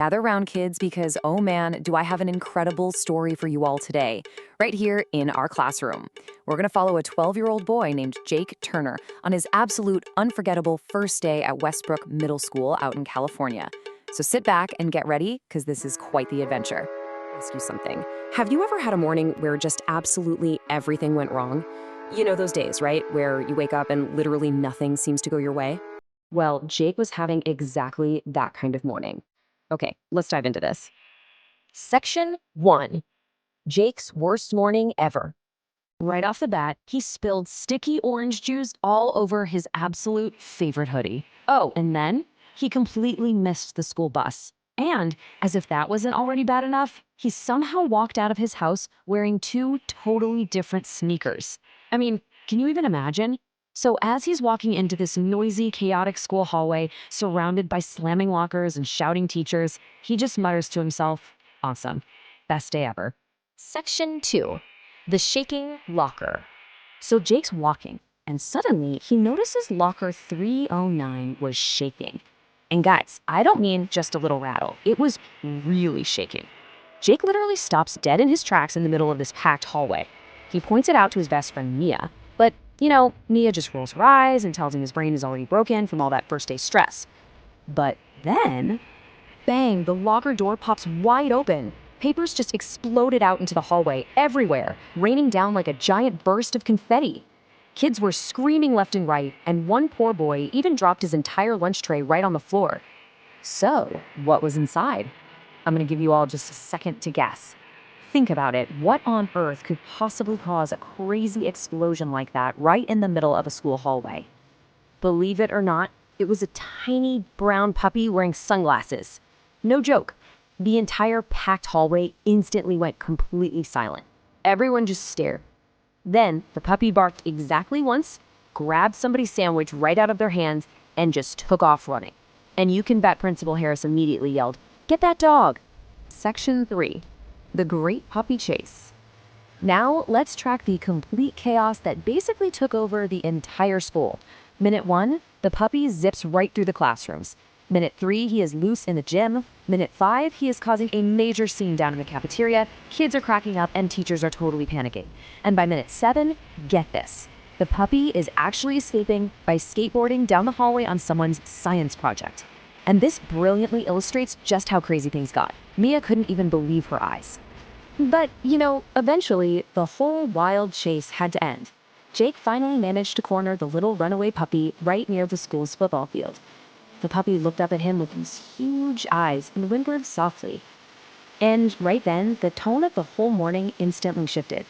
Gather round, kids, because oh man, do I have an incredible story for you all today, right here in our classroom. We're going to follow a 12-year-old boy named Jake Turner on his absolute unforgettable first day at Westbrook Middle School out in California. So sit back and get ready, because this is quite the adventure. Ask you something. Have you ever had a morning where just absolutely everything went wrong? You know those days, right? Where you wake up and literally nothing seems to go your way? Well, Jake was having exactly that kind of morning. Okay, let's dive into this. Section 1. Jake's worst morning ever. Right off the bat, he spilled sticky orange juice all over his absolute favorite hoodie. Oh, and then he completely missed the school bus. And as if that wasn't already bad enough, he somehow walked out of his house wearing two totally different sneakers. I mean, can you even imagine? So as he's walking into this noisy, chaotic school hallway, surrounded by slamming lockers and shouting teachers, he just mutters to himself, "Awesome. Best day ever." Section 2. The shaking locker. So Jake's walking, and suddenly he notices locker 309 was shaking. And guys, I don't mean just a little rattle. It was really shaking. Jake literally stops dead in his tracks in the middle of this packed hallway. He points it out to his best friend Mia, but Mia just rolls her eyes and tells him his brain is already broken from all that first day stress. But then, bang, the locker door pops wide open. Papers just exploded out into the hallway, everywhere, raining down like a giant burst of confetti. Kids were screaming left and right, and one poor boy even dropped his entire lunch tray right on the floor. So, what was inside? I'm going to give you all just a second to guess. Think about it. What on earth could possibly cause a crazy explosion like that right in the middle of a school hallway? Believe it or not, it was a tiny brown puppy wearing sunglasses. No joke. The entire packed hallway instantly went completely silent. Everyone just stared. Then the puppy barked exactly once, grabbed somebody's sandwich right out of their hands, and just took off running. And you can bet Principal Harris immediately yelled, "Get that dog!" Section 3. The Great Puppy Chase. Now let's track the complete chaos that basically took over the entire school. Minute 1, the puppy zips right through the classrooms. Minute 3, he is loose in the gym. Minute 5, he is causing a major scene down in the cafeteria. Kids are cracking up and teachers are totally panicking. And by minute 7, get this. The puppy is actually escaping by skateboarding down the hallway on someone's science project. And this brilliantly illustrates just how crazy things got. Mia couldn't even believe her eyes. But, eventually, the whole wild chase had to end. Jake finally managed to corner the little runaway puppy right near the school's football field. The puppy looked up at him with these huge eyes and whimpered softly. And right then, the tone of the whole morning instantly shifted.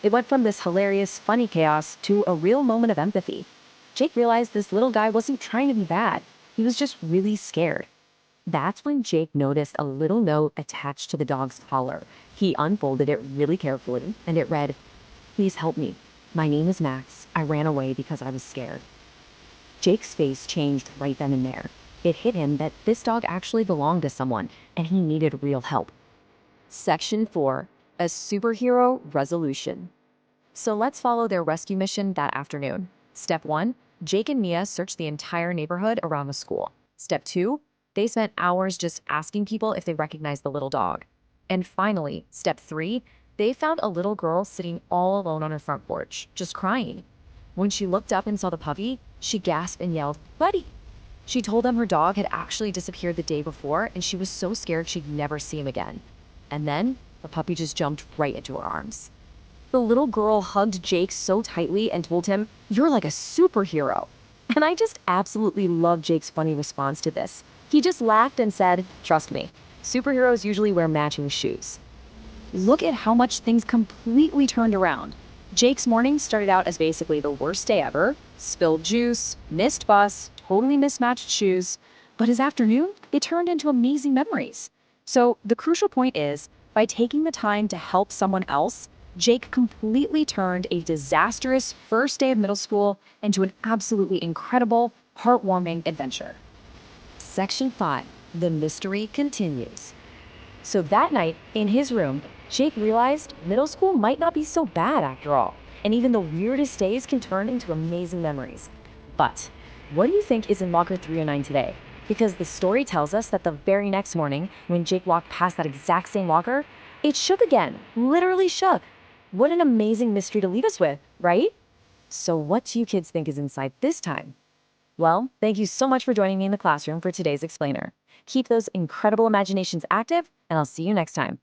It went from this hilarious, funny chaos to a real moment of empathy. Jake realized this little guy wasn't trying to be bad. He was just really scared. That's when Jake noticed a little note attached to the dog's collar. He unfolded it really carefully, and it read, "Please help me. My name is Max. I ran away because I was scared." Jake's face changed right then and there. It hit him that this dog actually belonged to someone, and he needed real help. Section 4. A Superhero Resolution. So let's follow their rescue mission that afternoon. Step 1. Jake and Mia searched the entire neighborhood around the school. Step 2. They spent hours just asking people if they recognized the little dog. And finally, step 3. They found a little girl sitting all alone on her front porch, just crying. When she looked up and saw the puppy, she gasped and yelled, "Buddy!" She told them her dog had actually disappeared the day before, and she was so scared she'd never see him again. And then the puppy just jumped right into her arms. The little girl hugged Jake so tightly and told him, "You're like a superhero." And I just absolutely love Jake's funny response to this. He just laughed and said, "Trust me, superheroes usually wear matching shoes." Look at how much things completely turned around. Jake's morning started out as basically the worst day ever. Spilled juice, missed bus, totally mismatched shoes. But his afternoon, it turned into amazing memories. So the crucial point is, by taking the time to help someone else, Jake completely turned a disastrous first day of middle school into an absolutely incredible, heartwarming adventure. Section 5. The mystery continues. So that night, in his room, Jake realized middle school might not be so bad after all, and even the weirdest days can turn into amazing memories. But what do you think is in locker 309 today? Because the story tells us that the very next morning, when Jake walked past that exact same locker, it shook again, literally shook. What an amazing mystery to leave us with, right? So what do you kids think is inside this time? Well, thank you so much for joining me in the classroom for today's explainer. Keep those incredible imaginations active, and I'll see you next time.